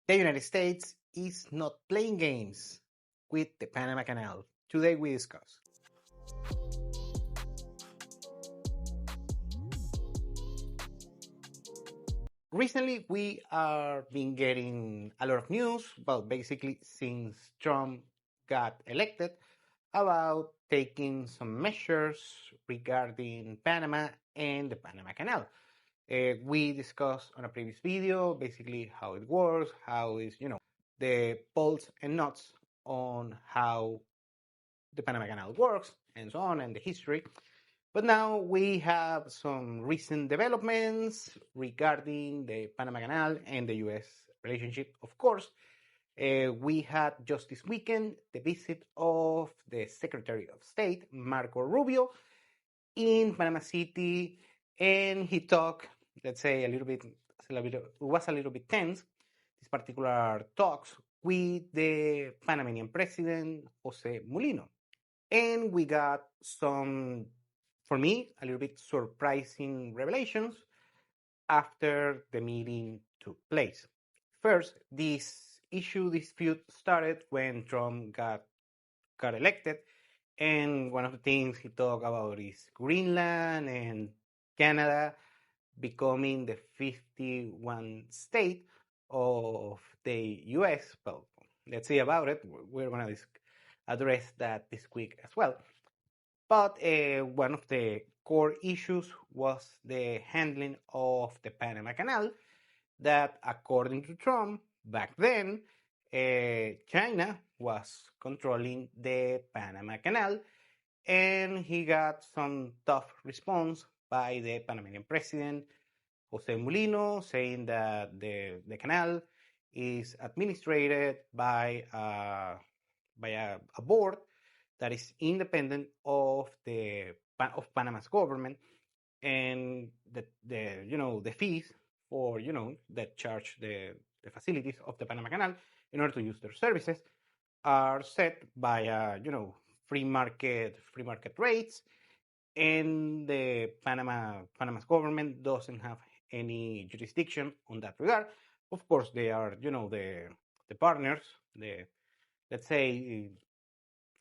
The United States is not playing games with the Panama Canal. Today we discuss. Recently, we are been getting a lot of news, well, basically since Trump got elected, about taking some measures regarding Panama and the Panama Canal. We discussed on a previous video basically how it works, how is the bolts and nuts on how the Panama Canal works, and so on, and the history. But now we have some recent developments regarding the Panama Canal and the US relationship, of course. We had just this weekend the visit of the Secretary of State, Marco Rubio, in Panama City, and he talked, let's say, it was a little bit tense, these particular talks with the Panamanian president, Jose Mulino. And we got some, for me, a little bit surprising revelations after the meeting took place. First, this dispute started when Trump got elected, and one of the things he talked about is Greenland and Canada becoming the 51 state of the US. Well, let's see about it. We're going to address that this week as well. But one of the core issues was the handling of the Panama Canal, that according to Trump, back then, China was controlling the Panama Canal, and he got some tough response by the Panamanian president, Jose Mulino, saying that the canal is administered by a board that is independent of Panama's government, and the fees for that charge the facilities of the Panama Canal in order to use their services are set by free market rates, and the Panama's government doesn't have any jurisdiction on that regard. Of course, they are the partners, the, let's say,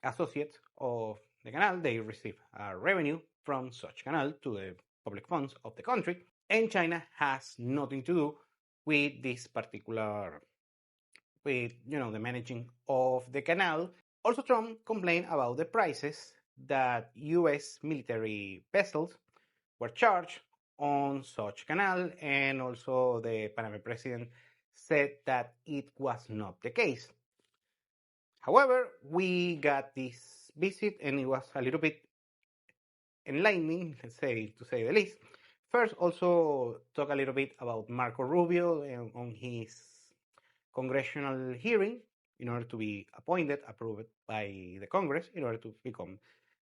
associates of the canal. They receive revenue from such canal to the public funds of the country, and China has nothing to do with this particular, with the managing of the canal. Also, Trump complained about the prices that U.S. military vessels were charged on such canal, and also the Panama president said that it was not the case. However, we got this visit, and it was a little bit enlightening, let's say, to say the least. First, also talk a little bit about Marco Rubio on his congressional hearing in order to be approved by the Congress in order to become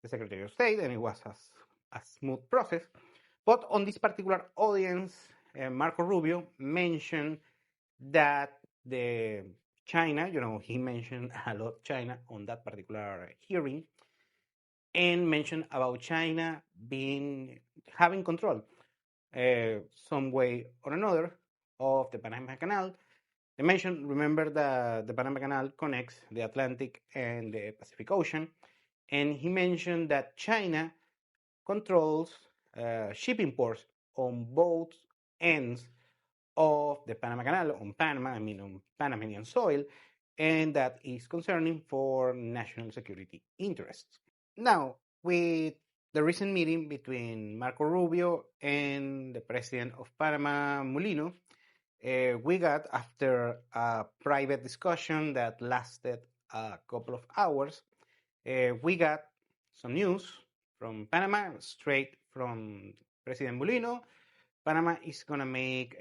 the Secretary of State, and it was a smooth process. But on this particular audience, Marco Rubio mentioned that the China, he mentioned a lot China on that particular hearing, and mentioned about China having control, some way or another, of the Panama Canal. They mentioned, remember that the Panama Canal connects the Atlantic and the Pacific Ocean, and he mentioned that China controls shipping ports on both ends of the Panama Canal, on Panamanian soil, and that is concerning for national security interests. Now, with the recent meeting between Marco Rubio and the president of Panama, Mulino, we got, after a private discussion that lasted a couple of hours, we got some news from Panama, straight from President Mulino. Panama is going to make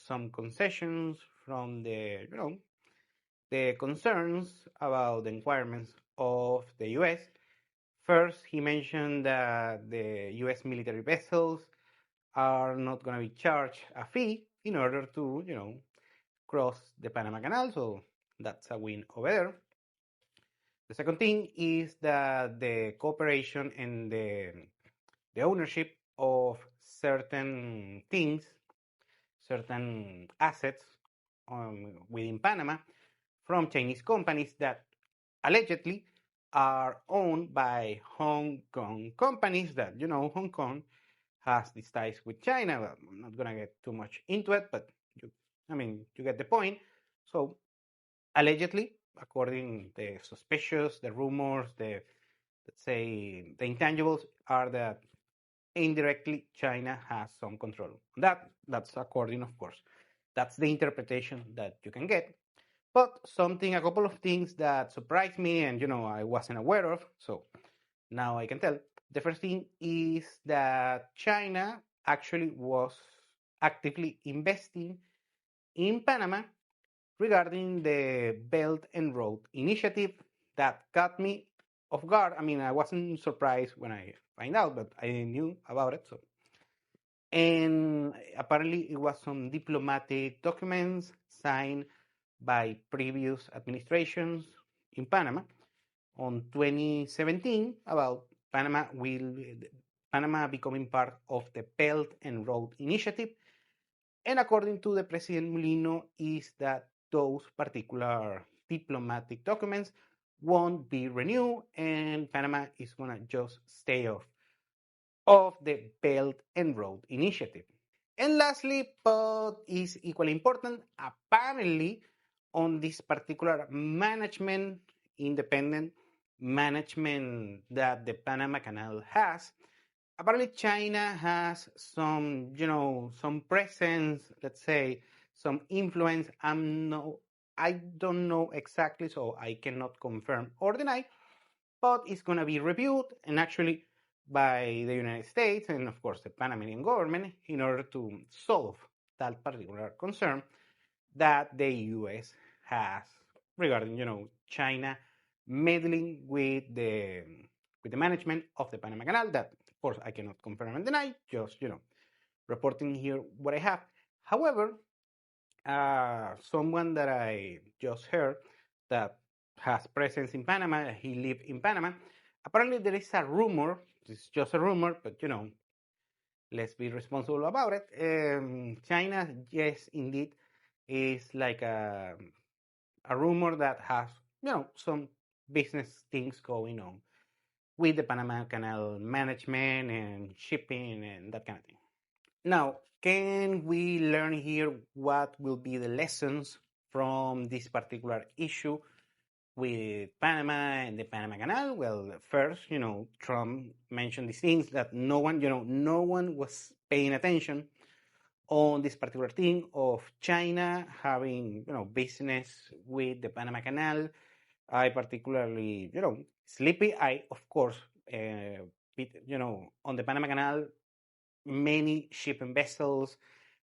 some concessions from the concerns about the requirements of the U.S. First, he mentioned that the U.S. military vessels are not going to be charged a fee in order to, cross the Panama Canal, so that's a win over there. The second thing is that the cooperation and the ownership of certain things, certain assets within Panama from Chinese companies that allegedly are owned by Hong Kong companies that, Hong Kong has these ties with China. Well, I'm not going to get too much into it, but you get the point. So allegedly, according to the suspicious, the rumors, let's say the intangibles are that indirectly China has some control. That's according, of course. That's the interpretation that you can get. But a couple of things that surprised me and I wasn't aware of. So now I can tell. The first thing is that China actually was actively investing in Panama regarding the Belt and Road Initiative that caught me off guard. I mean, I wasn't surprised when I find out, but I knew about it. So, and apparently, it was some diplomatic documents signed by previous administrations in Panama on 2017 about Panama becoming part of the Belt and Road Initiative. And according to the President Molino, is that those particular diplomatic documents won't be renewed and Panama is going to just stay off of the Belt and Road Initiative. And lastly, but is equally important, apparently on this particular independent management that the Panama Canal has, apparently China has some presence, let's say, some influence. I don't know exactly, so I cannot confirm or deny, but it's going to be reviewed and actually by the United States and of course the Panamanian government in order to solve that particular concern that the US has regarding China meddling with the management of the Panama Canal. That of course I cannot confirm and deny, just reporting here what I have. However, someone that I just heard that has presence in Panama, he lived in Panama. Apparently, there is a rumor. It's just a rumor, but let's be responsible about it. China, yes, indeed, is like a rumor that has some business things going on with the Panama Canal management and shipping and that kind of thing. Now, can we learn here what will be the lessons from this particular issue with Panama and the Panama Canal? Well, first, Trump mentioned these things that no one was paying attention on this particular thing of China having, business with the Panama Canal. I particularly, sleepy. I, of course, on the Panama Canal, many shipping vessels,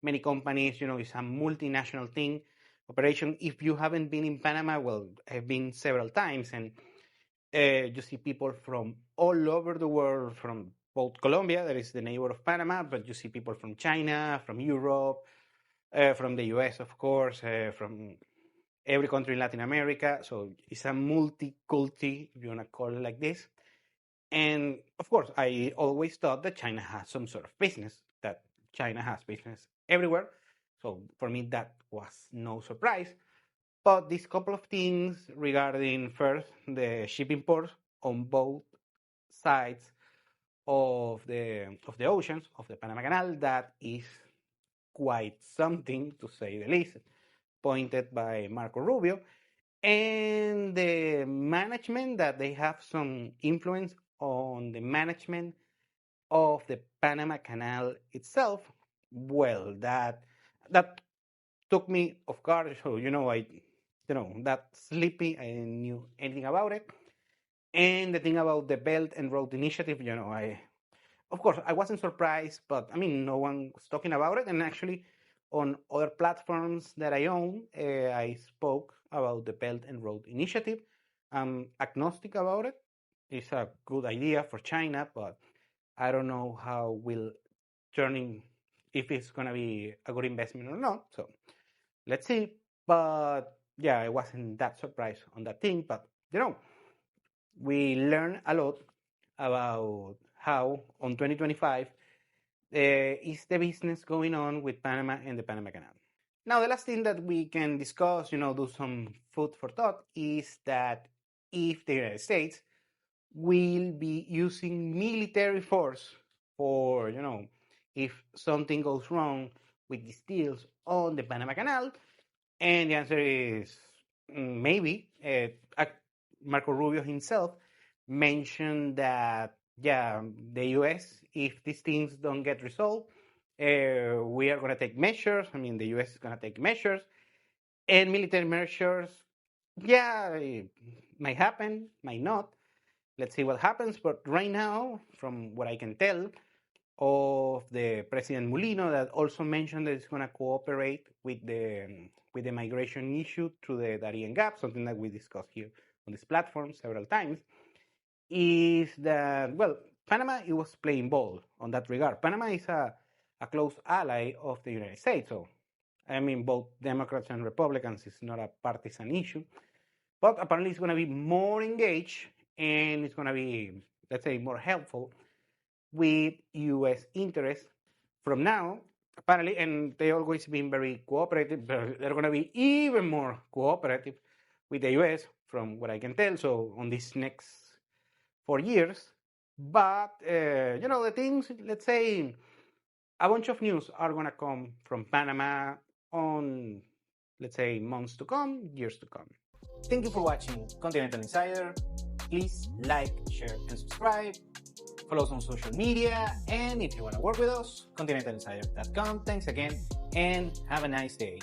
many companies, it's a multinational thing operation. If you haven't been in Panama, well, I've been several times, and you see people from all over the world, from both Colombia, that is the neighbor of Panama, but you see people from China, from Europe, from the US, of course, from every country in Latin America. So it's a multi-culti, if you want to call it like this. And of course, I always thought that China has some sort of business, that China has business everywhere. So for me, that was no surprise. But these couple of things regarding first the shipping ports on both sides of the oceans of the Panama Canal, that is quite something to say the least, pointed by Marco Rubio, and the management that they have some influence on the management of the Panama Canal itself. Well, that took me off guard. So that sleepy. I didn't knew anything about it. And the thing about the Belt and Road Initiative, of course, I wasn't surprised, but I mean, no one was talking about it. And actually, on other platforms that I own, I spoke about the Belt and Road Initiative. I'm agnostic about it. It's a good idea for China, but I don't know how will turning if it's gonna be a good investment or not. So let's see. But yeah, I wasn't that surprised on that thing. But we learn a lot about how on 2025 is the business going on with Panama and the Panama Canal. Now, the last thing that we can discuss, do some food for thought, is that if the United States will be using military force for, if something goes wrong with these deals on the Panama Canal, and the answer is maybe. Marco Rubio himself mentioned that, yeah, the US, if these things don't get resolved, we are going to take measures. I mean, the US is going to take measures, and military measures, yeah, it might happen, might not. Let's see what happens. But right now, from what I can tell, of the President Mulino, that also mentioned that it's going to cooperate with the migration issue through the Darien Gap, something that we discussed here on this platform several times, is that, well, Panama, it was playing ball on that regard. Panama is a close ally of the United States. So, I mean, both Democrats and Republicans, is not a partisan issue. But apparently it's going to be more engaged, and it's going to be, let's say, more helpful with US interests from now, apparently, and they always been very cooperative, but they're going to be even more cooperative with the US from what I can tell. So on these next 4 years, but the things, let's say, a bunch of news are going to come from Panama on, let's say, months to come, years to come. Thank you for watching Continental Insider. Please like, share, and subscribe. Follow us on social media, and if you want to work with us, continentalinsider.com. Thanks again, and have a nice day.